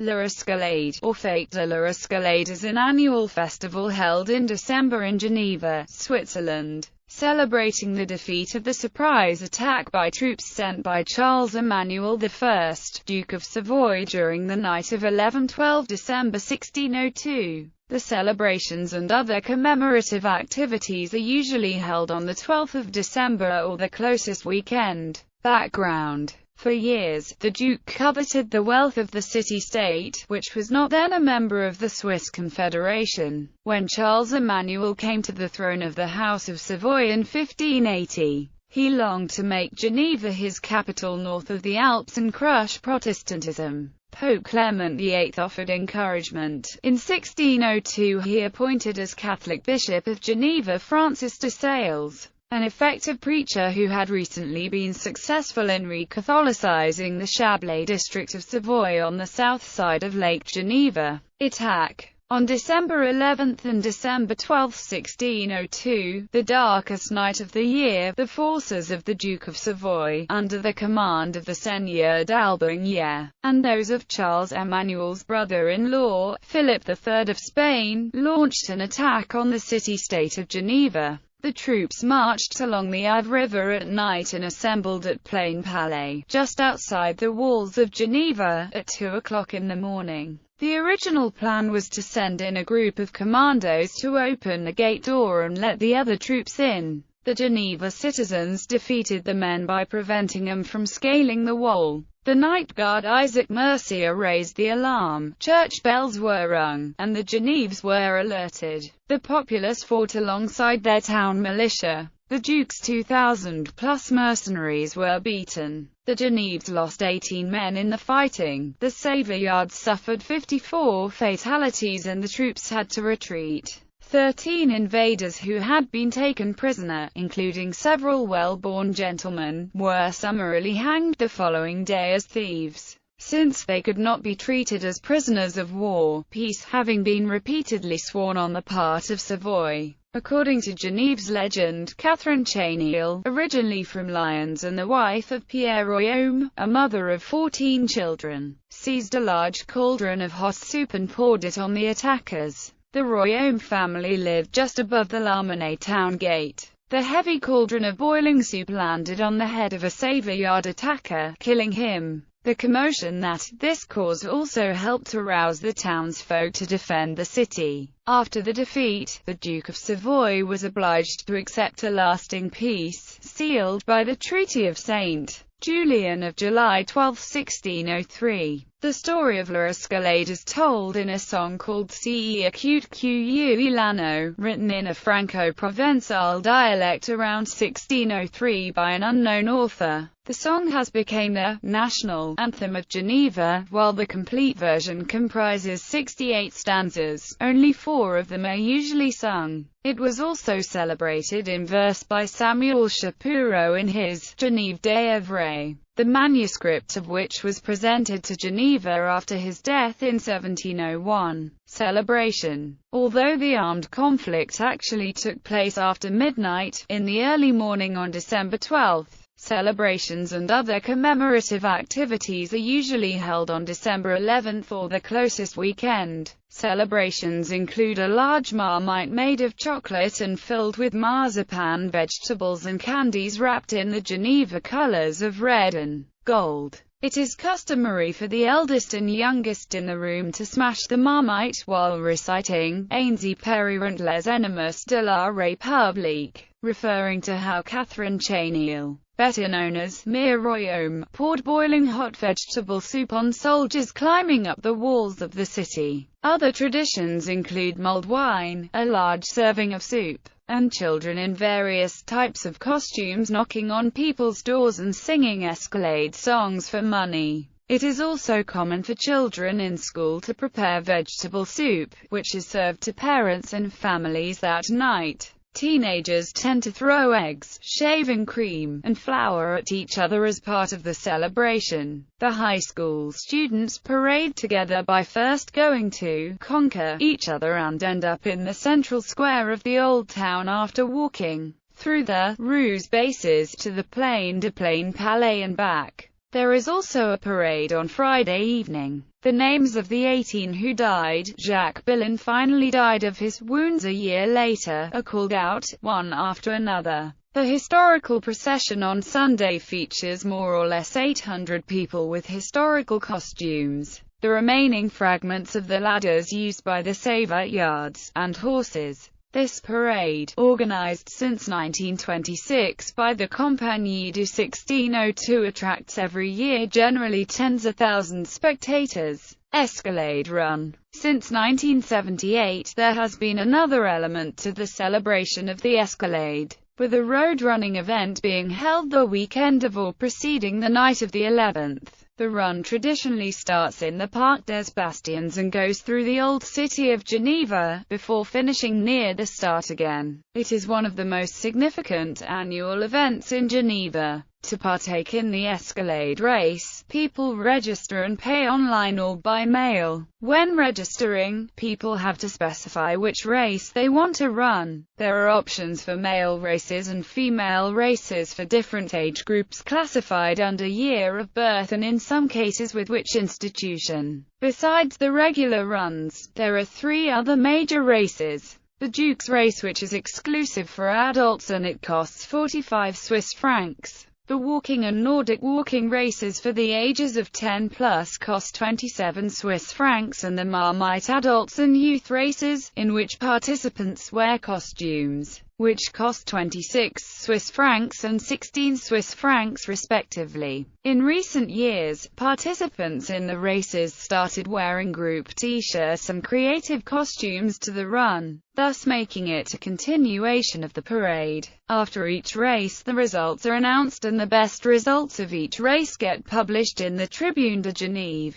L'Escalade, or Fête de l'Escalade, is an annual festival held in December in Geneva, Switzerland, celebrating the defeat of the surprise attack by troops sent by Charles Emmanuel I, Duke of Savoy, during the night of 11–12 December 1602. The celebrations and other commemorative activities are usually held on the 12th of December or the closest weekend. Background: for years, the Duke coveted the wealth of the city-state, which was not then a member of the Swiss Confederation. When Charles Emmanuel came to the throne of the House of Savoy in 1580, he longed to make Geneva his capital north of the Alps and crush Protestantism. Pope Clement VIII offered encouragement. In 1602 he appointed as Catholic Bishop of Geneva Francis de Sales, an effective preacher who had recently been successful in re-Catholicizing the Chablais district of Savoy on the south side of Lake Geneva. Attack. On December 11 and December 12, 1602, the darkest night of the year, the forces of the Duke of Savoy, under the command of the Seigneur d'Albigny, and those of Charles Emmanuel's brother-in-law, Philip III of Spain, launched an attack on the city-state of Geneva. The troops marched along the Avre River at night and assembled at Plain Palais, just outside the walls of Geneva, at 2 o'clock in the morning. The original plan was to send in a group of commandos to open the gate door and let the other troops in. The Geneva citizens defeated the men by preventing them from scaling the wall. The night guard Isaac Mercier raised the alarm, church bells were rung, and the Geneves were alerted. The populace fought alongside their town militia. The Duke's 2,000-plus mercenaries were beaten. The Geneves lost 18 men in the fighting. The Savoyards suffered 54 fatalities and the troops had to retreat. 13 invaders who had been taken prisoner, including several well-born gentlemen, were summarily hanged the following day as thieves, since they could not be treated as prisoners of war, peace having been repeatedly sworn on the part of Savoy. According to Geneve's legend, Catherine Chainil, originally from Lyons and the wife of Pierre Royaume, a mother of 14 children, seized a large cauldron of hot soup and poured it on the attackers. The Royaume family lived just above the Lamennais town gate. The heavy cauldron of boiling soup landed on the head of a Savoyard attacker, killing him. The commotion that this caused also helped arouse the townsfolk to defend the city. After the defeat, the Duke of Savoy was obliged to accept a lasting peace, sealed by the Treaty of St. Julian of July 12, 1603. The story of l'Escalade is told in a song called Ce acute que l'anneau, written in a Franco-Provençal dialect around 1603 by an unknown author. The song has become the national anthem of Geneva, while the complete version comprises 68 stanzas. Only 4 of them are usually sung. It was also celebrated in verse by Samuel Shapiro in his Genève des Avres, the manuscript of which was presented to Geneva after his death in 1701. Celebration. Although the armed conflict actually took place after midnight, in the early morning on December 12, celebrations and other commemorative activities are usually held on December 11 or the closest weekend. Celebrations include a large marmite made of chocolate and filled with marzipan, vegetables and candies wrapped in the Geneva colors of red and gold. It is customary for the eldest and youngest in the room to smash the marmite, while reciting Ainsi perirent les ennemis de la République, referring to how Catherine Chainil, better known as Mere Royaume, poured boiling hot vegetable soup on soldiers climbing up the walls of the city. Other traditions include mulled wine, a large serving of soup, and children in various types of costumes knocking on people's doors and singing Escalade songs for money. It is also common for children in school to prepare vegetable soup, which is served to parents and families that night. Teenagers tend to throw eggs, shaving cream, and flour at each other as part of the celebration. The high school students parade together by first going to conquer each other and end up in the central square of the old town after walking through the Ruse bases to the Plain Palais and back. There is also a parade on Friday evening. The names of the 18 who died, Jacques Billon finally died of his wounds a year later, are called out, one after another. The historical procession on Sunday features more or less 800 people with historical costumes. The remaining fragments of the ladders used by the Savoyards, and horses. This parade, organized since 1926 by the Compagnie du 1602, attracts every year generally tens of thousands of spectators. Escalade Run. Since 1978 there has been another element to the celebration of the Escalade, with a road running event being held the weekend of or preceding the night of the 11th. The run traditionally starts in the Parc des Bastions and goes through the old city of Geneva, before finishing near the start again. It is one of the most significant annual events in Geneva. To partake in the Escalade race, people register and pay online or by mail. When registering, people have to specify which race they want to run. There are options for male races and female races for different age groups classified under year of birth and in some cases with which institution. Besides the regular runs, there are 3 other major races. The Duke's race, which is exclusive for adults and it costs 45 Swiss francs. The walking and Nordic walking races for the ages of 10 plus cost 27 Swiss francs, and the Marmite adults and youth races, in which participants wear costumes, which cost 26 Swiss francs and 16 Swiss francs respectively. In recent years, participants in the races started wearing group t-shirts and creative costumes to the run, thus making it a continuation of the parade. After each race, the results are announced and the best results of each race get published in the Tribune de Genève.